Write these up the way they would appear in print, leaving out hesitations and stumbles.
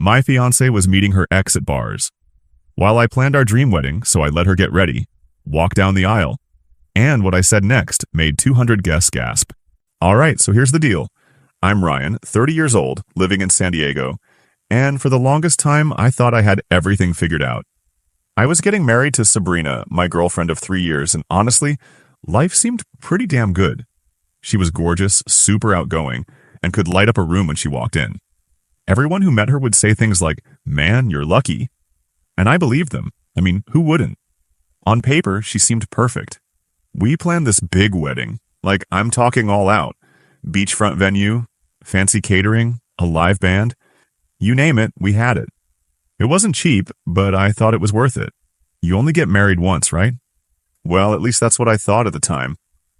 My fiancée was meeting her ex at bars. While I planned our dream wedding, so I let her get ready, walk down the aisle, and what I said next made 200 guests gasp. All right, so here's the deal. I'm Ryan, 30 years old, living in San Diego, and for the longest time, I thought I had everything figured out. I was getting married to Sabrina, my girlfriend of 3 years, and honestly, life seemed pretty damn good. She was gorgeous, super outgoing, and could light up a room when she walked in. Everyone who met her would say things like, "Man, you're lucky." And I believed them. I mean, who wouldn't? On paper, she seemed perfect. We planned this big wedding, like I'm talking all out. Beachfront venue, fancy catering, a live band. You name it, we had it. It wasn't cheap, but I thought it was worth it. You only get married once, right? Well, at least that's what I thought at the time.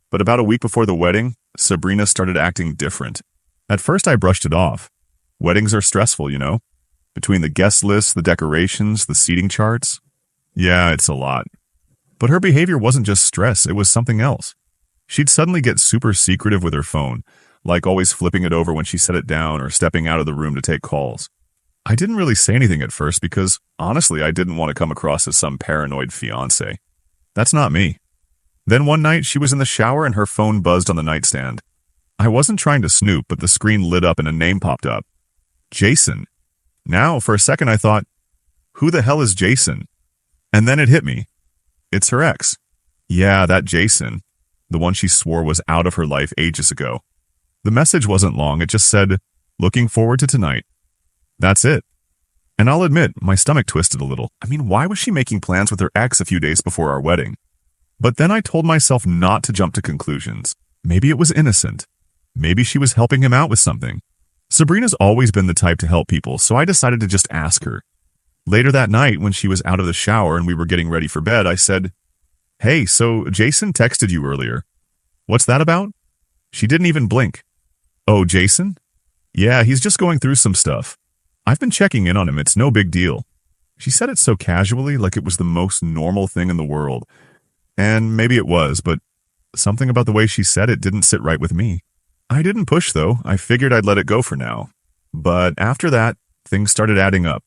But about a week before the wedding, Sabrina started acting different. At first, I brushed it off. Weddings are stressful, you know? Between the guest lists, the decorations, the seating charts. Yeah, it's a lot. But her behavior wasn't just stress, it was something else. She'd suddenly get super secretive with her phone, like always flipping it over when she set it down or stepping out of the room to take calls. I didn't really say anything at first because, honestly, I didn't want to come across as some paranoid fiancé. That's not me. Then one night, she was in the shower and her phone buzzed on the nightstand. I wasn't trying to snoop, but the screen lit up and a name popped up. Jason. Now, for a second, I thought, who the hell is Jason? And then it hit me. It's her ex. Yeah, that Jason. The one she swore was out of her life ages ago. The message wasn't long. It just said, "Looking forward to tonight." That's it. And I'll admit, my stomach twisted a little. I mean, why was she making plans with her ex a few days before our wedding? But then I told myself not to jump to conclusions. Maybe it was innocent. Maybe she was helping him out with something. Sabrina's always been the type to help people, so I decided to just ask her. Later that night, when she was out of the shower and we were getting ready for bed, I said, "Hey, so Jason texted you earlier. What's that about?" She didn't even blink. "Oh, Jason? Yeah, he's just going through some stuff. I've been checking in on him. It's no big deal." She said it so casually, like it was the most normal thing in the world. And maybe it was, but something about the way she said it didn't sit right with me. I didn't push, though. I figured I'd let it go for now. But after that, things started adding up.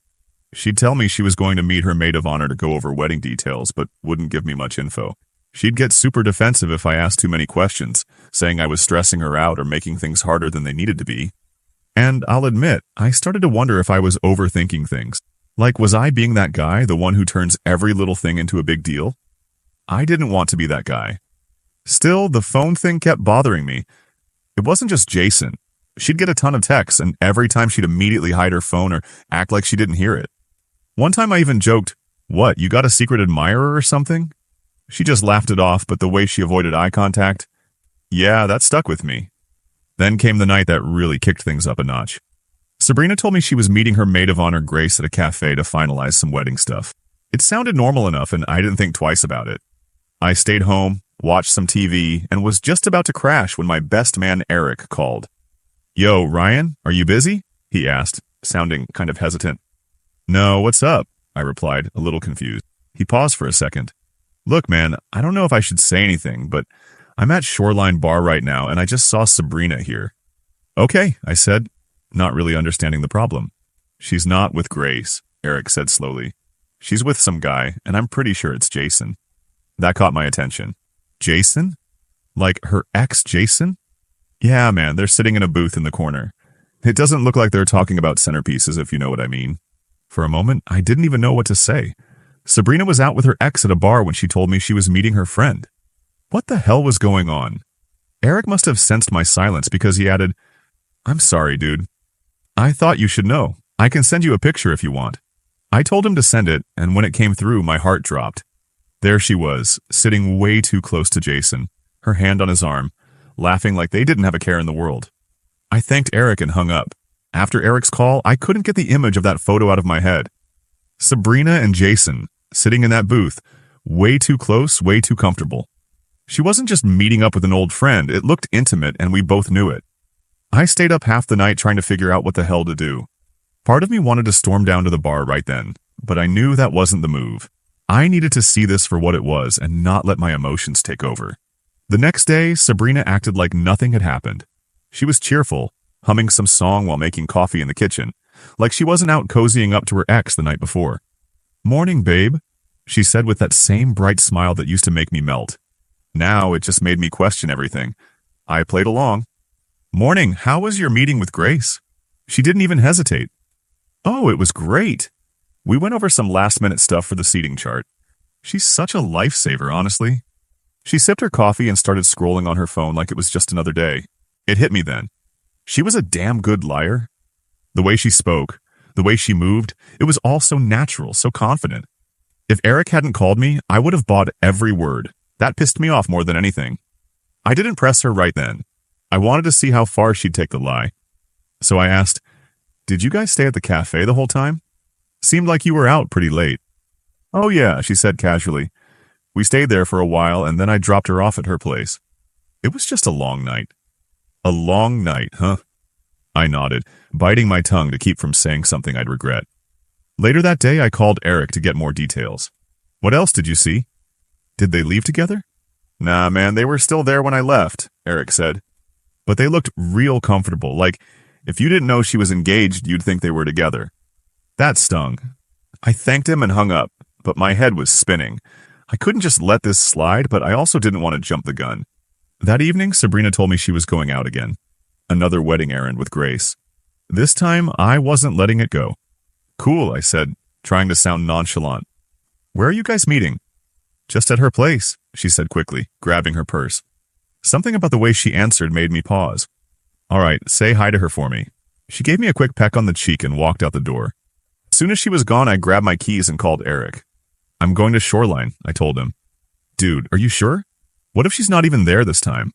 She'd tell me she was going to meet her maid of honor to go over wedding details, but wouldn't give me much info. She'd get super defensive if I asked too many questions, saying I was stressing her out or making things harder than they needed to be. And I'll admit, I started to wonder if I was overthinking things. Like, was I being that guy, the one who turns every little thing into a big deal? I didn't want to be that guy. Still, the phone thing kept bothering me. It wasn't just Jason. She'd get a ton of texts, and every time she'd immediately hide her phone or act like she didn't hear it. One time I even joked, "What, you got a secret admirer or something?" She just laughed it off, but the way she avoided eye contact, yeah, that stuck with me. Then came the night that really kicked things up a notch. Sabrina told me she was meeting her maid of honor Grace at a cafe to finalize some wedding stuff. It sounded normal enough, and I didn't think twice about it. I stayed home, watched some TV, and was just about to crash when my best man Eric called. "Yo, Ryan, are you busy?" he asked, sounding kind of hesitant. "No, what's up?" I replied, a little confused. He paused for a second. "Look, man, I don't know if I should say anything, but I'm at Shoreline Bar right now, and I just saw Sabrina here." "Okay," I said, not really understanding the problem. "She's not with Grace," Eric said slowly. "She's with some guy, and I'm pretty sure it's Jason." That caught my attention. Jason? Like her ex Jason? Yeah, man, they're sitting in a booth in the corner. It doesn't look like they're talking about centerpieces, if you know what I mean. For a moment, I didn't even know what to say. Sabrina was out with her ex at a bar when she told me she was meeting her friend. What the hell was going on? Eric must have sensed my silence because he added, "I'm sorry, dude. I thought you should know. I can send you a picture if you want." I told him to send it, and when it came through, my heart dropped. There she was, sitting way too close to Jason, her hand on his arm, laughing like they didn't have a care in the world. I thanked Eric and hung up. After Eric's call, I couldn't get the image of that photo out of my head. Sabrina and Jason, sitting in that booth, way too close, way too comfortable. She wasn't just meeting up with an old friend, it looked intimate and we both knew it. I stayed up half the night trying to figure out what the hell to do. Part of me wanted to storm down to the bar right then, but I knew that wasn't the move. I needed to see this for what it was and not let my emotions take over. The next day, Sabrina acted like nothing had happened. She was cheerful, humming some song while making coffee in the kitchen, like she wasn't out cozying up to her ex the night before. "Morning, babe," she said with that same bright smile that used to make me melt. Now it just made me question everything. I played along. "Morning, how was your meeting with Grace?" She didn't even hesitate. "Oh, it was great. We went over some last-minute stuff for the seating chart. She's such a lifesaver, honestly." She sipped her coffee and started scrolling on her phone like it was just another day. It hit me then. She was a damn good liar. The way she spoke, the way she moved, it was all so natural, so confident. If Eric hadn't called me, I would have bought every word. That pissed me off more than anything. I didn't press her right then. I wanted to see how far she'd take the lie. So I asked, "Did you guys stay at the cafe the whole time? Seemed like you were out pretty late." "Oh yeah," she said casually. "We stayed there for a while and then I dropped her off at her place. It was just a long night." "A long night, huh?" I nodded, biting my tongue to keep from saying something I'd regret. Later that day, I called Eric to get more details. "What else did you see? Did they leave together?" "Nah, man, they were still there when I left," Eric said. "But they looked real comfortable, like if you didn't know she was engaged, you'd think they were together." That stung. I thanked him and hung up, but my head was spinning. I couldn't just let this slide, but I also didn't want to jump the gun. That evening, Sabrina told me she was going out again. Another wedding errand with Grace. This time, I wasn't letting it go. "Cool," I said, trying to sound nonchalant. "Where are you guys meeting?" "Just at her place," she said quickly, grabbing her purse. Something about the way she answered made me pause. "All right, say hi to her for me." She gave me a quick peck on the cheek and walked out the door. As soon as she was gone, I grabbed my keys and called Eric. "I'm going to Shoreline," I told him. "Dude, are you sure? What if she's not even there this time?"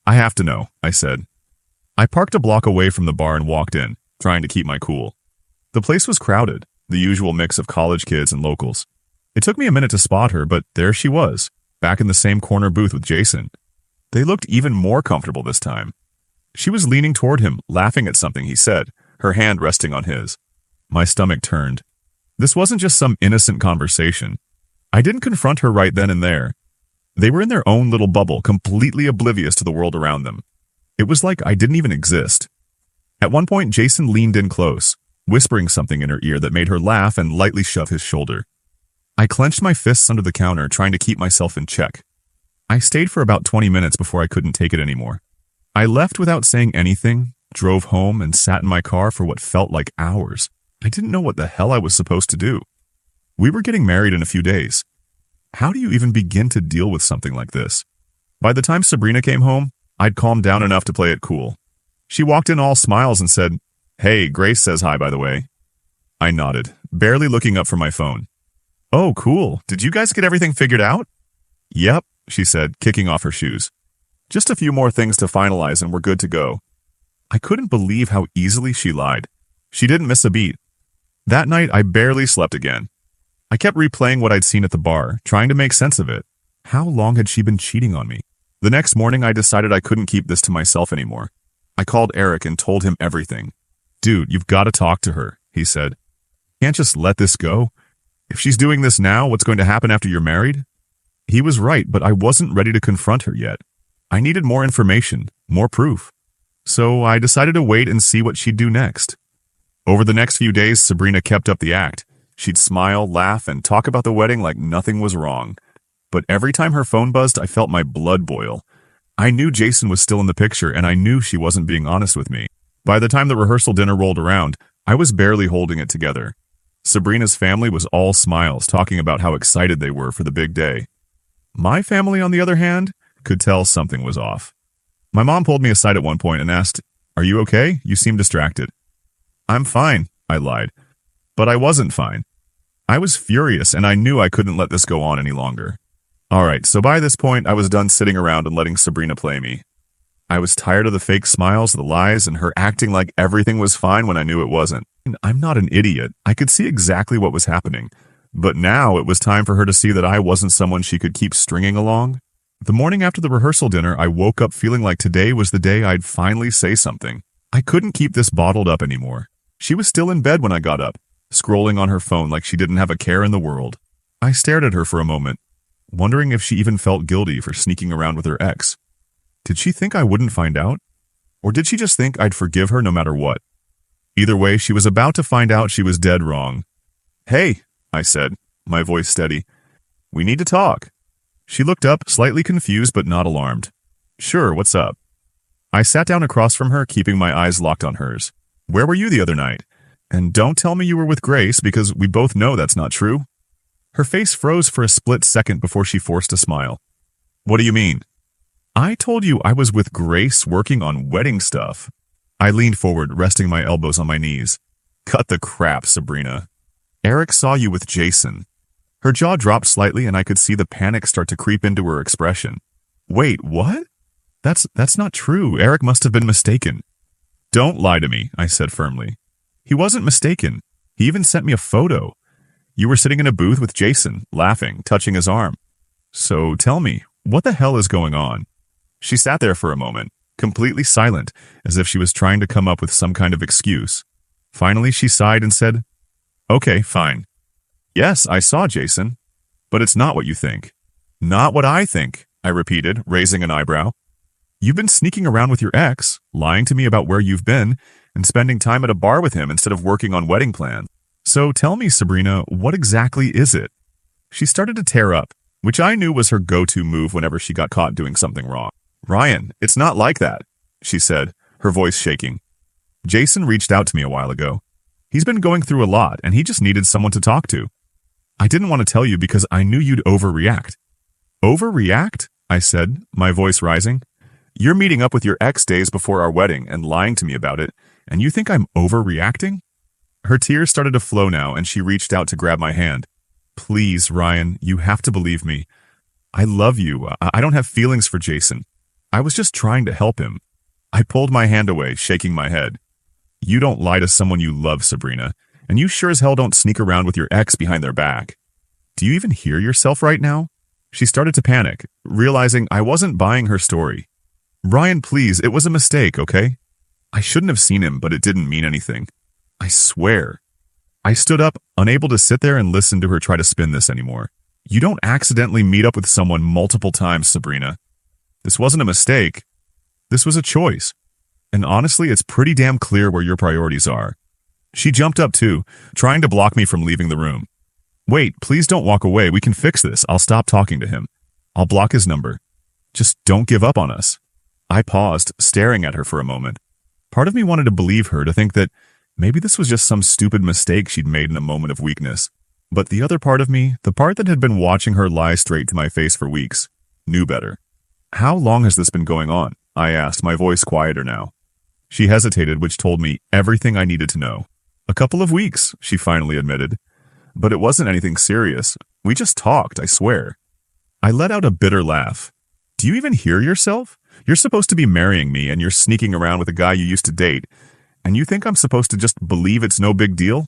"I have to know," I said. I parked a block away from the bar and walked in, trying to keep my cool. The place was crowded, the usual mix of college kids and locals. It took me a minute to spot her, but there she was, back in the same corner booth with Jason. They looked even more comfortable this time. She was leaning toward him, laughing at something he said, her hand resting on his. My stomach turned. This wasn't just some innocent conversation. I didn't confront her right then and there. They were in their own little bubble, completely oblivious to the world around them. It was like I didn't even exist. At one point, Jason leaned in close, whispering something in her ear that made her laugh and lightly shove his shoulder. I clenched my fists under the counter, trying to keep myself in check. I stayed for about 20 minutes before I couldn't take it anymore. I left without saying anything, drove home, and sat in my car for what felt like hours. I didn't know what the hell I was supposed to do. We were getting married in a few days. How do you even begin to deal with something like this? By the time Sabrina came home, I'd calmed down enough to play it cool. She walked in all smiles and said, "Hey, Grace says hi, by the way." I nodded, barely looking up from my phone. "Oh, cool. Did you guys get everything figured out?" "Yep," she said, kicking off her shoes. "Just a few more things to finalize and we're good to go." I couldn't believe how easily she lied. She didn't miss a beat. That night, I barely slept again. I kept replaying what I'd seen at the bar, trying to make sense of it. How long had she been cheating on me? The next morning, I decided I couldn't keep this to myself anymore. I called Eric and told him everything. "Dude, you've got to talk to her," he said. "Can't just let this go. If she's doing this now, what's going to happen after you're married?" He was right, but I wasn't ready to confront her yet. I needed more information, more proof. So I decided to wait and see what she'd do next. Over the next few days, Sabrina kept up the act. She'd smile, laugh, and talk about the wedding like nothing was wrong. But every time her phone buzzed, I felt my blood boil. I knew Jason was still in the picture, and I knew she wasn't being honest with me. By the time the rehearsal dinner rolled around, I was barely holding it together. Sabrina's family was all smiles, talking about how excited they were for the big day. My family, on the other hand, could tell something was off. My mom pulled me aside at one point and asked, "Are you okay? You seem distracted." "I'm fine," I lied. But I wasn't fine. I was furious, and I knew I couldn't let this go on any longer. Alright, so by this point, I was done sitting around and letting Sabrina play me. I was tired of the fake smiles, the lies, and her acting like everything was fine when I knew it wasn't. And I'm not an idiot. I could see exactly what was happening. But now it was time for her to see that I wasn't someone she could keep stringing along. The morning after the rehearsal dinner, I woke up feeling like today was the day I'd finally say something. I couldn't keep this bottled up anymore. She was still in bed when I got up, scrolling on her phone like she didn't have a care in the world. I stared at her for a moment, wondering if she even felt guilty for sneaking around with her ex. Did she think I wouldn't find out? Or did she just think I'd forgive her no matter what? Either way, she was about to find out she was dead wrong. "Hey," I said, my voice steady. "We need to talk." She looked up, slightly confused but not alarmed. "Sure, what's up?" I sat down across from her, keeping my eyes locked on hers. "Where were you the other night? And don't tell me you were with Grace, because we both know that's not true." Her face froze for a split second before she forced a smile. "What do you mean?" "I told you I was with Grace working on wedding stuff." I leaned forward, resting my elbows on my knees. "Cut the crap, Sabrina. Eric saw you with Jason." Her jaw dropped slightly and I could see the panic start to creep into her expression. "Wait, what? That's not true. Eric must have been mistaken." "Don't lie to me," I said firmly. "He wasn't mistaken. He even sent me a photo. You were sitting in a booth with Jason, laughing, touching his arm. So tell me, what the hell is going on?" She sat there for a moment, completely silent, as if she was trying to come up with some kind of excuse. Finally, she sighed and said, "Okay, fine. Yes, I saw Jason, but it's not what you think." "Not what I think," I repeated, raising an eyebrow. "You've been sneaking around with your ex, lying to me about where you've been, and spending time at a bar with him instead of working on wedding plans. So tell me, Sabrina, what exactly is it?" She started to tear up, which I knew was her go-to move whenever she got caught doing something wrong. "Ryan, it's not like that," she said, her voice shaking. "Jason reached out to me a while ago. He's been going through a lot, and he just needed someone to talk to. I didn't want to tell you because I knew you'd overreact." "Overreact?" I said, my voice rising. "You're meeting up with your ex days before our wedding and lying to me about it, and you think I'm overreacting?" Her tears started to flow now, and she reached out to grab my hand. "Please, Ryan, you have to believe me. I love you. I don't have feelings for Jason. I was just trying to help him." I pulled my hand away, shaking my head. "You don't lie to someone you love, Sabrina, and you sure as hell don't sneak around with your ex behind their back. Do you even hear yourself right now?" She started to panic, realizing I wasn't buying her story. "Ryan, please, it was a mistake, okay? I shouldn't have seen him, but it didn't mean anything. I swear." I stood up, unable to sit there and listen to her try to spin this anymore. "You don't accidentally meet up with someone multiple times, Sabrina. This wasn't a mistake. This was a choice. And honestly, it's pretty damn clear where your priorities are." She jumped up too, trying to block me from leaving the room. "Wait, please don't walk away. We can fix this. I'll stop talking to him. I'll block his number. Just don't give up on us." I paused, staring at her for a moment. Part of me wanted to believe her, to think that maybe this was just some stupid mistake she'd made in a moment of weakness. But the other part of me, the part that had been watching her lie straight to my face for weeks, knew better. "How long has this been going on?" I asked, my voice quieter now. She hesitated, which told me everything I needed to know. "A couple of weeks," she finally admitted. "But it wasn't anything serious. We just talked, I swear." I let out a bitter laugh. "Do you even hear yourself? You're supposed to be marrying me, and you're sneaking around with a guy you used to date, and you think I'm supposed to just believe it's no big deal?"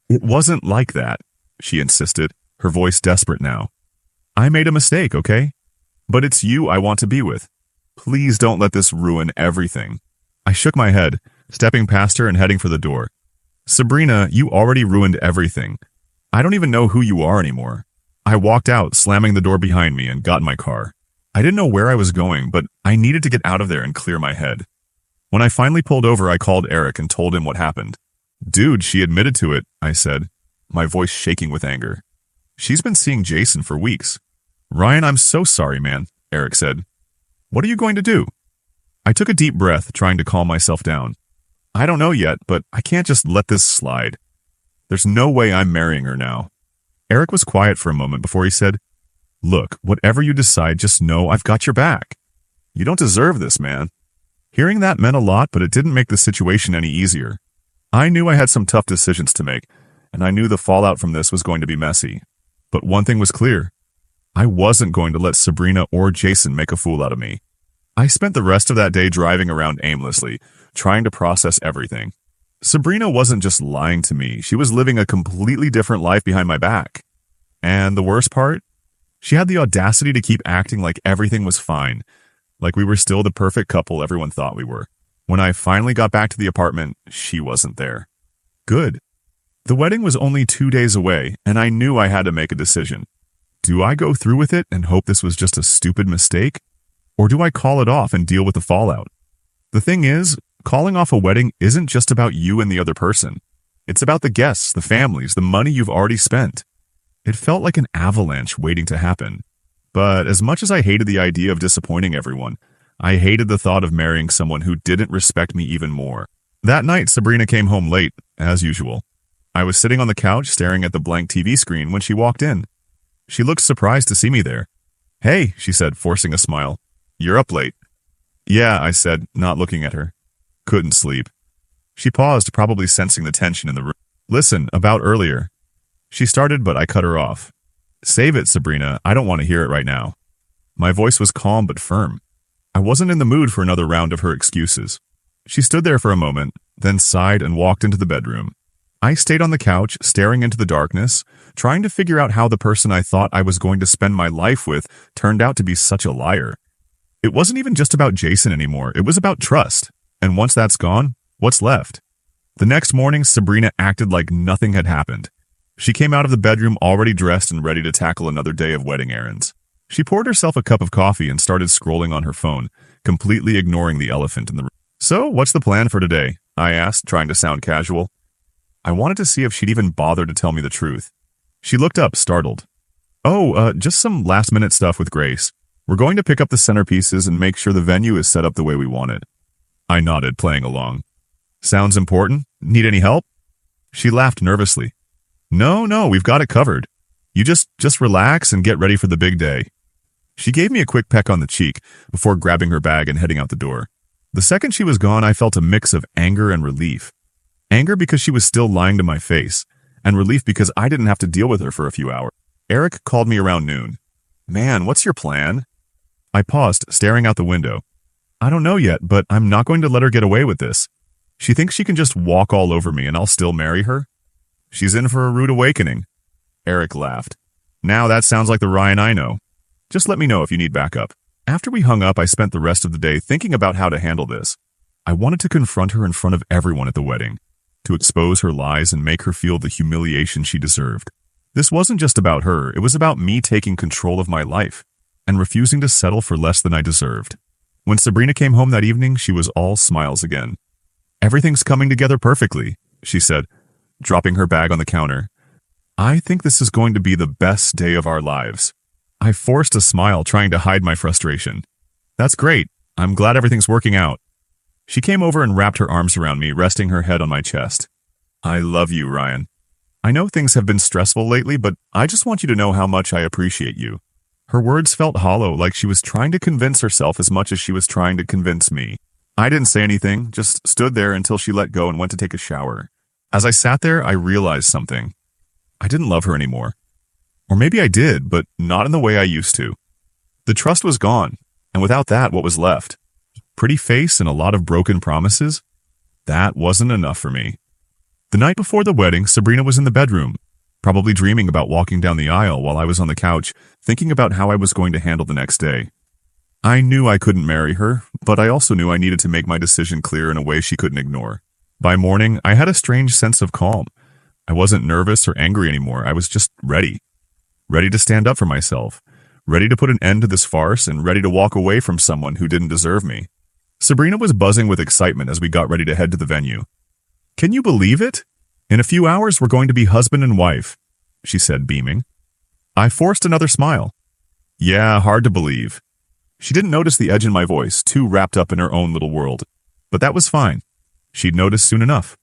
"It wasn't like that," she insisted, her voice desperate now. "I made a mistake, okay? But it's you I want to be with. Please don't let this ruin everything." I shook my head, stepping past her and heading for the door. "Sabrina, you already ruined everything. I don't even know who you are anymore." I walked out, slamming the door behind me, and got in my car. I didn't know where I was going, but I needed to get out of there and clear my head. When I finally pulled over, I called Eric and told him what happened. "Dude, she admitted to it," I said, my voice shaking with anger. "She's been seeing Jason for weeks." "Ryan, I'm so sorry, man," Eric said. "What are you going to do?" I took a deep breath, trying to calm myself down. "I don't know yet, but I can't just let this slide. There's no way I'm marrying her now." Eric was quiet for a moment before he said, "Look, whatever you decide, just know I've got your back. You don't deserve this, man." Hearing that meant a lot, but it didn't make the situation any easier. I knew I had some tough decisions to make, and I knew the fallout from this was going to be messy. But one thing was clear. I wasn't going to let Sabrina or Jason make a fool out of me. I spent the rest of that day driving around aimlessly, trying to process everything. Sabrina wasn't just lying to me, she was living a completely different life behind my back. And the worst part? She had the audacity to keep acting like everything was fine, like we were still the perfect couple everyone thought we were. When I finally got back to the apartment, she wasn't there. Good. The wedding was only 2 days away, and I knew I had to make a decision. Do I go through with it and hope this was just a stupid mistake? Or do I call it off and deal with the fallout? The thing is, Calling off a wedding isn't just about you and the other person. It's about the guests, the families, the money you've already spent. It felt like an avalanche waiting to happen. But as much as I hated the idea of disappointing everyone, I hated the thought of marrying someone who didn't respect me even more. That night, Sabrina came home late, as usual. I was sitting on the couch staring at the blank TV screen when she walked in. She looked surprised to see me there. "Hey," she said, forcing a smile. "You're up late." "Yeah," I said, not looking at her. "Couldn't sleep." She paused, probably sensing the tension in the room. "Listen, about earlier." She started, but I cut her off. "Save it, Sabrina. I don't want to hear it right now." My voice was calm but firm. I wasn't in the mood for another round of her excuses. She stood there for a moment, then sighed and walked into the bedroom. I stayed on the couch, staring into the darkness, trying to figure out how the person I thought I was going to spend my life with turned out to be such a liar. It wasn't even just about Jason anymore. It was about trust. And once that's gone, what's left? The next morning, Sabrina acted like nothing had happened. She came out of the bedroom already dressed and ready to tackle another day of wedding errands. She poured herself a cup of coffee and started scrolling on her phone, completely ignoring the elephant in the room. "So, what's the plan for today?" I asked, trying to sound casual. I wanted to see if she'd even bother to tell me the truth. She looked up, startled. Just some last-minute stuff with Grace. We're going to pick up the centerpieces and make sure the venue is set up the way we want it." I nodded, playing along. "Sounds important? Need any help?" She laughed nervously. No, we've got it covered. You just relax and get ready for the big day." She gave me a quick peck on the cheek before grabbing her bag and heading out the door. The second she was gone, I felt a mix of anger and relief. Anger because she was still lying to my face, and relief because I didn't have to deal with her for a few hours. Eric called me around noon. "Man, what's your plan?" I paused, staring out the window. "I don't know yet, but I'm not going to let her get away with this. She thinks she can just walk all over me and I'll still marry her? She's in for a rude awakening." Eric laughed. "Now that sounds like the Ryan I know. Just let me know if you need backup." After we hung up, I spent the rest of the day thinking about how to handle this. I wanted to confront her in front of everyone at the wedding, to expose her lies and make her feel the humiliation she deserved. This wasn't just about her, it was about me taking control of my life and refusing to settle for less than I deserved. When Sabrina came home that evening, she was all smiles again. "Everything's coming together perfectly," she said, dropping her bag on the counter. "I think this is going to be the best day of our lives." I forced a smile, trying to hide my frustration. "That's great. I'm glad everything's working out." She came over and wrapped her arms around me, resting her head on my chest. "I love you, Ryan. I know things have been stressful lately, but I just want you to know how much I appreciate you." Her words felt hollow, like she was trying to convince herself as much as she was trying to convince me. I didn't say anything, just stood there until she let go and went to take a shower. As I sat there, I realized something. I didn't love her anymore. Or maybe I did, but not in the way I used to. The trust was gone, and without that, what was left? Pretty face and a lot of broken promises? That wasn't enough for me. The night before the wedding, Sabrina was in the bedroom, probably dreaming about walking down the aisle while I was on the couch, thinking about how I was going to handle the next day. I knew I couldn't marry her, but I also knew I needed to make my decision clear in a way she couldn't ignore. By morning, I had a strange sense of calm. I wasn't nervous or angry anymore. I was just ready. Ready to stand up for myself. Ready to put an end to this farce and ready to walk away from someone who didn't deserve me. Sabrina was buzzing with excitement as we got ready to head to the venue. "Can you believe it? In a few hours, we're going to be husband and wife," she said, beaming. I forced another smile. "Yeah, hard to believe." She didn't notice the edge in my voice, too wrapped up in her own little world. But that was fine. She'd notice soon enough.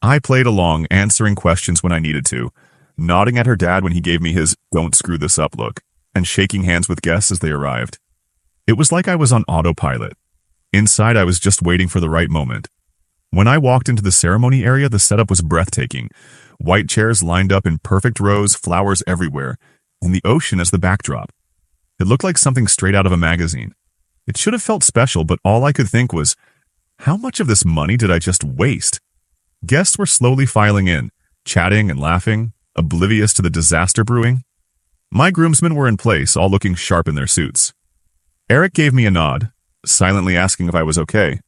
I played along, answering questions when I needed to, nodding at her dad when he gave me his "don't screw this up" look, and shaking hands with guests as they arrived. It was like I was on autopilot. Inside, I was just waiting for the right moment. When I walked into the ceremony area, the setup was breathtaking. White chairs lined up in perfect rows, flowers everywhere, and the ocean as the backdrop. It looked like something straight out of a magazine. It should have felt special, but all I could think was, how much of this money did I just waste? Guests were slowly filing in, chatting and laughing, oblivious to the disaster brewing. My groomsmen were in place, all looking sharp in their suits. Eric gave me a nod, silently asking if I was okay.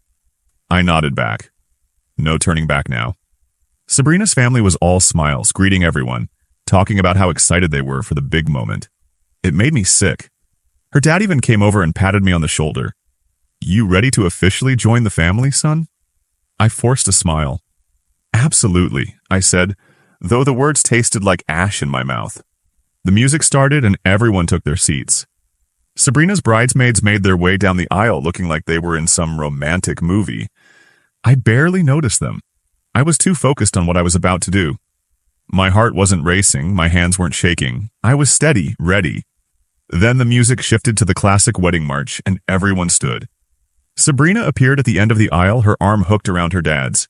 I nodded back. No turning back now. Sabrina's family was all smiles, greeting everyone, talking about how excited they were for the big moment. It made me sick. Her dad even came over and patted me on the shoulder. "You ready to officially join the family, son?" I forced a smile. Absolutely, I said, though the words tasted like ash in my mouth. The music started and everyone took their seats. Sabrina's bridesmaids made their way down the aisle looking like they were in some romantic movie. I barely noticed them. I was too focused on what I was about to do. My heart wasn't racing, my hands weren't shaking. I was steady, ready. Then the music shifted to the classic wedding march and everyone stood. Sabrina appeared at the end of the aisle, her arm hooked around her dad's.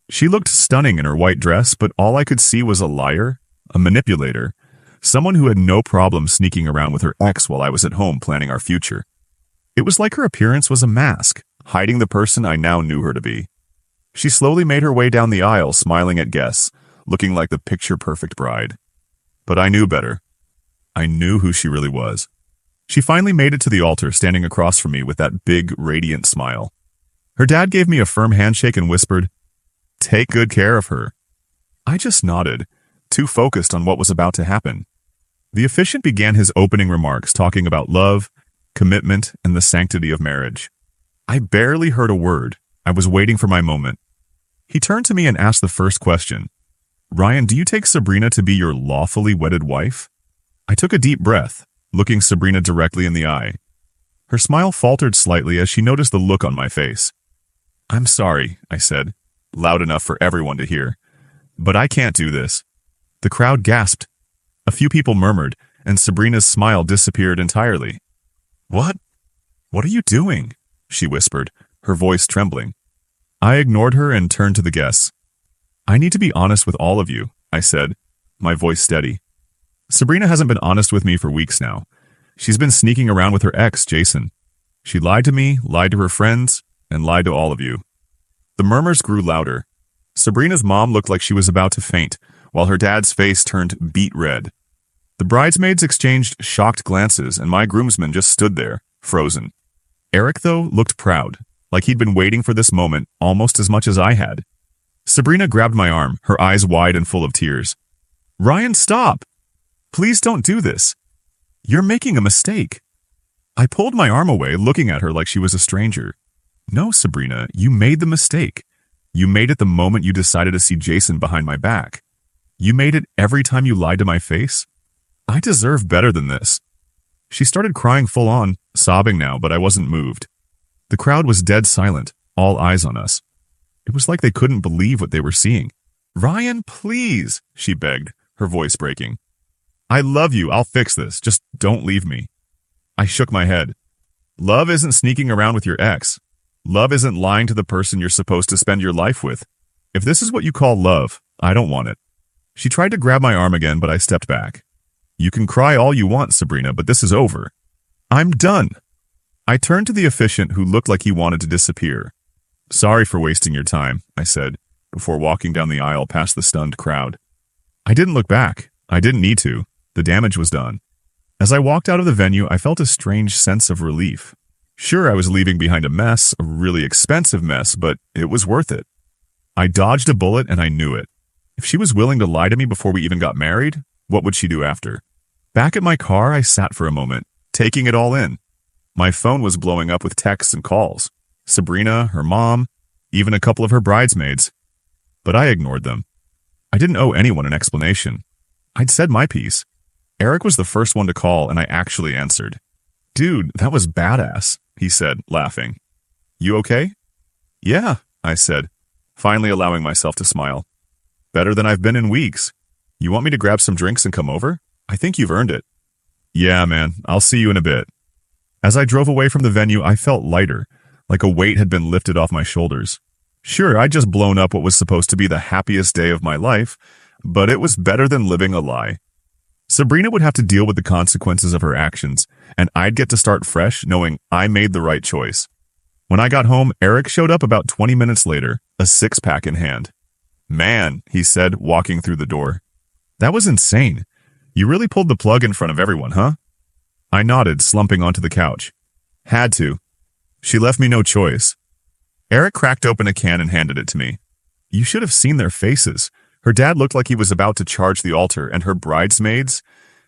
She looked stunning in her white dress, but all I could see was a liar, a manipulator, someone who had no problem sneaking around with her ex while I was at home planning our future. It was like her appearance was a mask, hiding the person I now knew her to be. She slowly made her way down the aisle, smiling at guests, looking like the picture-perfect bride. But I knew better. I knew who she really was. She finally made it to the altar, standing across from me with that big, radiant smile. Her dad gave me a firm handshake and whispered, "Take good care of her." I just nodded, too focused on what was about to happen. The officiant began his opening remarks, talking about love, commitment, and the sanctity of marriage. I barely heard a word. I was waiting for my moment. He turned to me and asked the first question. "Ryan, do you take Sabrina to be your lawfully wedded wife?" I took a deep breath, looking Sabrina directly in the eye. Her smile faltered slightly as she noticed the look on my face. "I'm sorry," I said, loud enough for everyone to hear, "but I can't do this." The crowd gasped. A few people murmured, and Sabrina's smile disappeared entirely. "What? What are you doing?" she whispered, her voice trembling. I ignored her and turned to the guests. "I need to be honest with all of you," I said, my voice steady. "Sabrina hasn't been honest with me for weeks now. She's been sneaking around with her ex, Jason. She lied to me, lied to her friends, and lied to all of you." The murmurs grew louder. Sabrina's mom looked like she was about to faint, while her dad's face turned beet red. The bridesmaids exchanged shocked glances, and my groomsmen just stood there, frozen. Eric, though, looked proud, like he'd been waiting for this moment almost as much as I had. Sabrina grabbed my arm, her eyes wide and full of tears. "Ryan, stop! Please don't do this. You're making a mistake." I pulled my arm away, looking at her like she was a stranger. "No, Sabrina, you made the mistake. You made it the moment you decided to see Jason behind my back. You made it every time you lied to my face. I deserve better than this." She started crying full on, sobbing now, but I wasn't moved. The crowd was dead silent, all eyes on us. It was like they couldn't believe what they were seeing. "Ryan, please," she begged, her voice breaking. "I love you, I'll fix this, just don't leave me." I shook my head. Love isn't sneaking around with your ex. Love isn't lying to the person you're supposed to spend your life with. If this is what you call love, I don't want it. She tried to grab my arm again, but I stepped back. "You can cry all you want, Sabrina, but this is over. I'm done." I turned to the officiant who looked like he wanted to disappear. "Sorry for wasting your time," I said, before walking down the aisle past the stunned crowd. I didn't look back. I didn't need to. The damage was done. As I walked out of the venue, I felt a strange sense of relief. Sure, I was leaving behind a mess, a really expensive mess, but it was worth it. I dodged a bullet and I knew it. If she was willing to lie to me before we even got married, what would she do after? Back at my car, I sat for a moment, taking it all in. My phone was blowing up with texts and calls. Sabrina, her mom, even a couple of her bridesmaids. But I ignored them. I didn't owe anyone an explanation. I'd said my piece. Eric was the first one to call, and I actually answered. "Dude, that was badass," he said, laughing. "You okay?" "Yeah," I said, finally allowing myself to smile. "Better than I've been in weeks. You want me to grab some drinks and come over? I think you've earned it." "Yeah, man, I'll see you in a bit." As I drove away from the venue, I felt lighter, like a weight had been lifted off my shoulders. Sure, I'd just blown up what was supposed to be the happiest day of my life, but it was better than living a lie. Sabrina would have to deal with the consequences of her actions, and I'd get to start fresh knowing I made the right choice. When I got home, Eric showed up about 20 minutes later, a six-pack in hand. "Man," he said, walking through the door. "That was insane. You really pulled the plug in front of everyone, huh?" I nodded, slumping onto the couch. "Had to. She left me no choice." Eric cracked open a can and handed it to me. You should have seen their faces. Her dad looked like he was about to charge the altar, and her bridesmaids,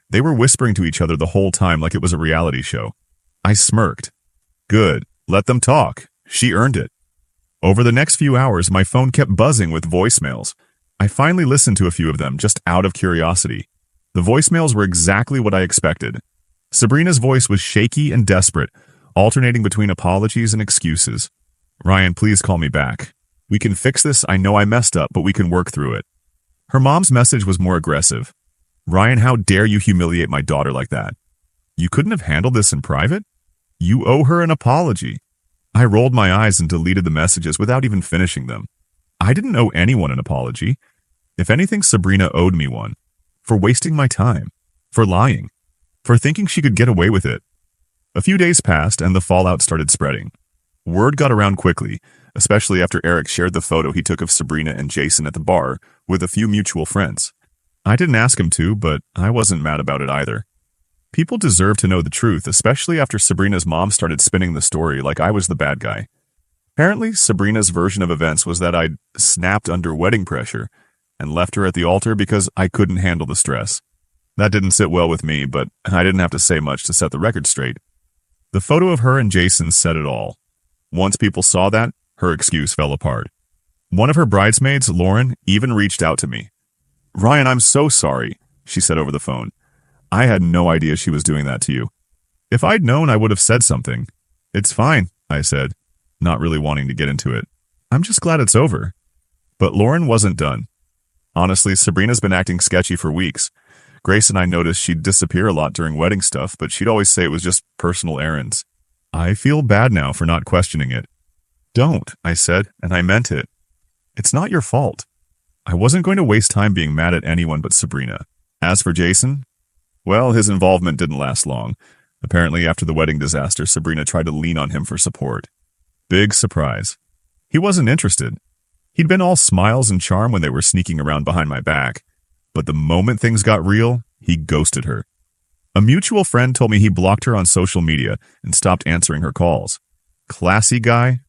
they were whispering to each other the whole time like it was a reality show. I smirked. "Good. Let them talk. She earned it." Over the next few hours, my phone kept buzzing with voicemails. I finally listened to a few of them just out of curiosity. The voicemails were exactly what I expected. Sabrina's voice was shaky and desperate, alternating between apologies and excuses. "Ryan, please call me back. We can fix this. I know I messed up, but we can work through it." Her mom's message was more aggressive. "Ryan, how dare you humiliate my daughter like that? You couldn't have handled this in private? You owe her an apology." I rolled my eyes and deleted the messages without even finishing them. I didn't owe anyone an apology. If anything, Sabrina owed me one. For wasting my time. For lying. For thinking she could get away with it. A few days passed and the fallout started spreading. Word got around quickly, especially after Eric shared the photo he took of Sabrina and Jason at the bar with a few mutual friends. I didn't ask him to, but I wasn't mad about it either. People deserve to know the truth, especially after Sabrina's mom started spinning the story like I was the bad guy. Apparently, Sabrina's version of events was that I'd snapped under wedding pressure and left her at the altar because I couldn't handle the stress. That didn't sit well with me, but I didn't have to say much to set the record straight. The photo of her and Jason said it all. Once people saw that, her excuse fell apart. One of her bridesmaids, Lauren, even reached out to me. "Ryan, I'm so sorry," she said over the phone. "I had no idea she was doing that to you. If I'd known, I would have said something." "It's fine," I said, not really wanting to get into it. "I'm just glad it's over." But Lauren wasn't done. Honestly, Sabrina's been acting sketchy for weeks. Grace and I noticed she'd disappear a lot during wedding stuff, but she'd always say it was just personal errands. I feel bad now for not questioning it. "Don't," I said, and I meant it. "It's not your fault." I wasn't going to waste time being mad at anyone but Sabrina. As for Jason, well, his involvement didn't last long. Apparently, after the wedding disaster, Sabrina tried to lean on him for support. Big surprise. He wasn't interested. He'd been all smiles and charm when they were sneaking around behind my back. But the moment things got real, he ghosted her. A mutual friend told me he blocked her on social media and stopped answering her calls. Classy guy.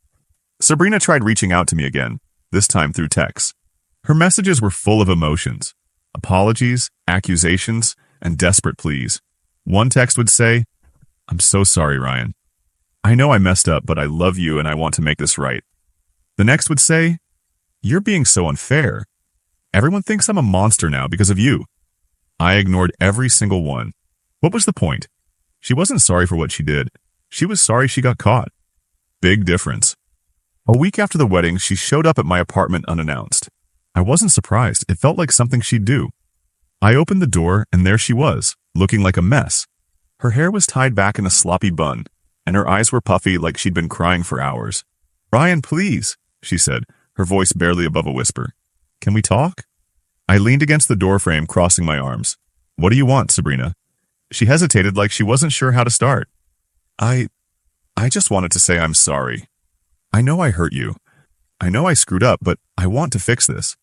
Sabrina tried reaching out to me again, this time through text. Her messages were full of emotions. Apologies, accusations, and desperate pleas. One text would say, "I'm so sorry, Ryan. I know I messed up, but I love you and I want to make this right." The next would say, "You're being so unfair. Everyone thinks I'm a monster now because of you." I ignored every single one. What was the point? She wasn't sorry for what she did. She was sorry she got caught. Big difference. A week after the wedding, she showed up at my apartment unannounced. I wasn't surprised. It felt like something she'd do. I opened the door, and there she was, looking like a mess. Her hair was tied back in a sloppy bun, and her eyes were puffy like she'd been crying for hours. "Ryan, please," she said, her voice barely above a whisper. "Can we talk?" I leaned against the doorframe, crossing my arms. "What do you want, Sabrina?" She hesitated like she wasn't sure how to start. I just wanted to say I'm sorry. I know I hurt you. I know I screwed up, but I want to fix this."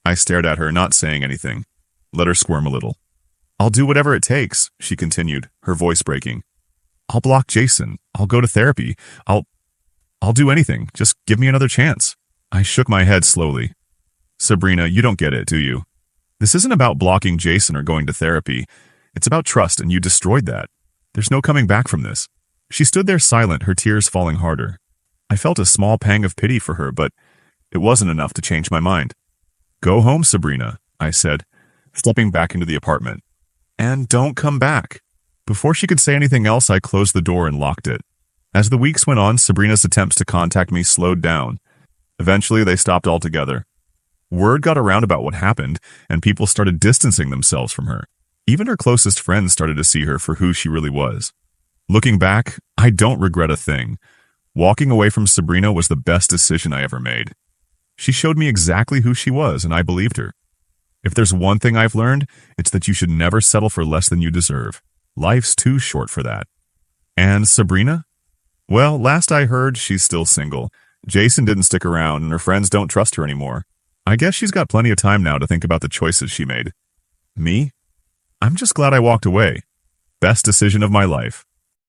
I stared at her, not saying anything. Let her squirm a little. "I'll do whatever it takes," she continued, her voice breaking. "I'll block Jason. I'll go to therapy. I'll do anything. Just give me another chance." I shook my head slowly. "Sabrina, you don't get it, do you? This isn't about blocking Jason or going to therapy. It's about trust, and you destroyed that. There's no coming back from this." She stood there silent, her tears falling harder. I felt a small pang of pity for her, but it wasn't enough to change my mind. "Go home, Sabrina," I said, stepping back into the apartment. "And don't come back." Before she could say anything else, I closed the door and locked it. As the weeks went on, Sabrina's attempts to contact me slowed down. Eventually, they stopped altogether. Word got around about what happened, and people started distancing themselves from her. Even her closest friends started to see her for who she really was. Looking back, I don't regret a thing. Walking away from Sabrina was the best decision I ever made. She showed me exactly who she was, and I believed her. If there's one thing I've learned, it's that you should never settle for less than you deserve. Life's too short for that. And Sabrina? Well, last I heard, she's still single. Jason didn't stick around, and her friends don't trust her anymore. I guess she's got plenty of time now to think about the choices she made. Me? I'm just glad I walked away. Best decision of my life.